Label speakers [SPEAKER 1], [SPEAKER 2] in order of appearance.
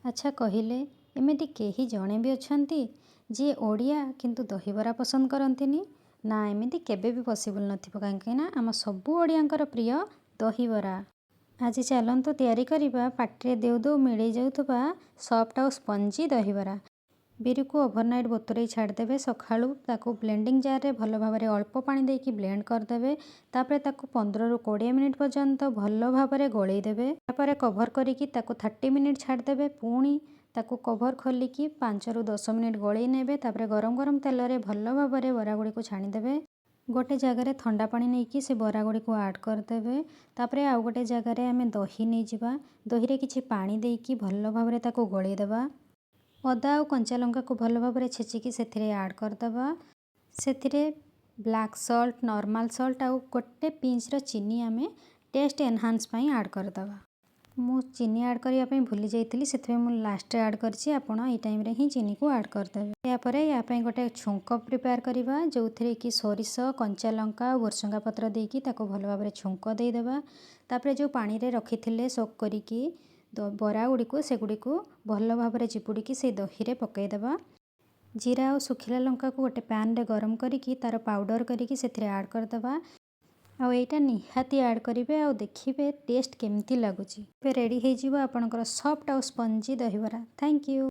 [SPEAKER 1] ଆଚ୍ଛା କହିଲେ, ଏମିତି କେହି ଜଣେ ବି ଅଛନ୍ତି ଯିଏ ଓଡ଼ିଆ କିନ୍ତୁ ଦହିବରା ପସନ୍ଦ କରନ୍ତିନି? ନା, ଏମିତି କେବେ ବି ପସିବୁଲ୍ ନଥିବ, କାହିଁକି ନା ଆମ ସବୁ ଓଡ଼ିଆଙ୍କର ପ୍ରିୟ ଦହିବରା। ଆଜି ଚାଲନ୍ତୁ ତିଆରି କରିବା ପାଟିରେ ଦେଉ ଦେଉ ମିଳେଇ ଯାଉଥିବା ସଫ୍ଟ ଆଉ ସ୍ପଞ୍ଜି ଦହିବରା। ବିରିକୁ ଓଭରନାଇଟ୍ ବତୁରେଇ ଛାଡ଼ିଦେବେ। ସକାଳୁ ତାକୁ ବ୍ଲେଣ୍ଡିଂ ଜାର୍ରେ ଭଲ ଭାବରେ ଅଳ୍ପ ପାଣି ଦେଇକି ବ୍ଲେଣ୍ଡ କରିଦେବେ। ତାପରେ ତାକୁ 15ରୁ 20 ମିନିଟ୍ ପର୍ଯ୍ୟନ୍ତ ଭଲ ଭାବରେ ଗୋଳେଇ ଦେବେ। ତାପରେ କଭର୍ କରିକି ତାକୁ 30 ମିନିଟ୍ ଛାଡ଼ିଦେବେ। ପୁଣି ତାକୁ କଭର୍ ଖୋଲିକି 5ରୁ 10 ମିନିଟ୍ ଗୋଳେଇ ନେବେ। ତାପରେ ଗରମ ଗରମ ତେଲରେ ଭଲ ଭାବରେ ବରା ଗୁଡ଼ିକୁ ଛାଣିଦେବେ। ଗୋଟେ ଜାଗାରେ ଥଣ୍ଡା ପାଣି ନେଇକି ସେ ବରା ଗୁଡ଼ିକୁ ଆଡ଼୍ କରିଦେବେ। ତାପରେ ଆଉ ଗୋଟେ ଜାଗାରେ ଆମେ ଦହି ନେଇଯିବା। ଦହିରେ କିଛି ପାଣି ଦେଇକି ଭଲ ଭାବରେ ତାକୁ ଗୋଳେଇ ଦେବା। ଅଦା ଆଉ କଞ୍ଚା ଲଙ୍କାକୁ ଭଲ ଭାବରେ ଛେଚିକି ସେଥିରେ ଆଡ଼୍ କରିଦେବା। ସେଥିରେ ବ୍ଲାକ୍ ସଲ୍ଟ, ନର୍ମାଲ୍ ସଲ୍ଟ ଆଉ ଗୋଟେ ପିଞ୍ଚ୍ର ଚିନି ଆମେ ଟେଷ୍ଟ ଏନହାନ୍ସ ପାଇଁ ଆଡ଼୍ କରିଦେବା। ମୁଁ ଚିନି ଆଡ଼୍ କରିବା ପାଇଁ ଭୁଲି ଯାଇଥିଲି, ସେଥିପାଇଁ ମୁଁ ଲାଷ୍ଟରେ ଆଡ଼୍ କରିଛି। ଆପଣ ଏଇ ଟାଇମ୍ରେ ହିଁ ଚିନିକୁ ଆଡ଼୍ କରିଦେବେ। ଏହାପରେ ୟା ପାଇଁ ଗୋଟେ ଛୁଙ୍କ ପ୍ରିପେୟାର କରିବା, ଯେଉଁଥିରେ କି ସୋରିଷ, କଞ୍ଚା ଲଙ୍କା ଆଉ ଭୃସଙ୍ଗା ପତ୍ର ଦେଇକି ତାକୁ ଭଲ ଭାବରେ ଛୁଙ୍କ ଦେଇଦେବା। ତାପରେ ଯେଉଁ ପାଣିରେ ରଖିଥିଲେ ସୋକ୍ କରିକି ବରା ଗୁଡ଼ିକୁ, ସେଗୁଡ଼ିକୁ ଭଲ ଭାବରେ ଚିପୁଡ଼ିକି ସେଇ ଦହିରେ ପକାଇଦେବା। ଜିରା ଆଉ ଶୁଖିଲା ଲଙ୍କାକୁ ଗୋଟେ ପ୍ୟାନ୍ରେ ଗରମ କରିକି ତାର ପାଉଡ଼ର କରିକି ସେଥିରେ ଆଡ଼୍ କରିଦେବା। ଆଉ ଏଇଟା ନିହାତି ଆଡ଼୍ କରିବେ ଆଉ ଦେଖିବେ ଟେଷ୍ଟ କେମିତି ଲାଗୁଛି। ଏବେ ରେଡ଼ି ହେଇଯିବ ଆପଣଙ୍କର ସଫ୍ଟ ଆଉ ସ୍ପଞ୍ଜି ଦହିବରା। Thank you.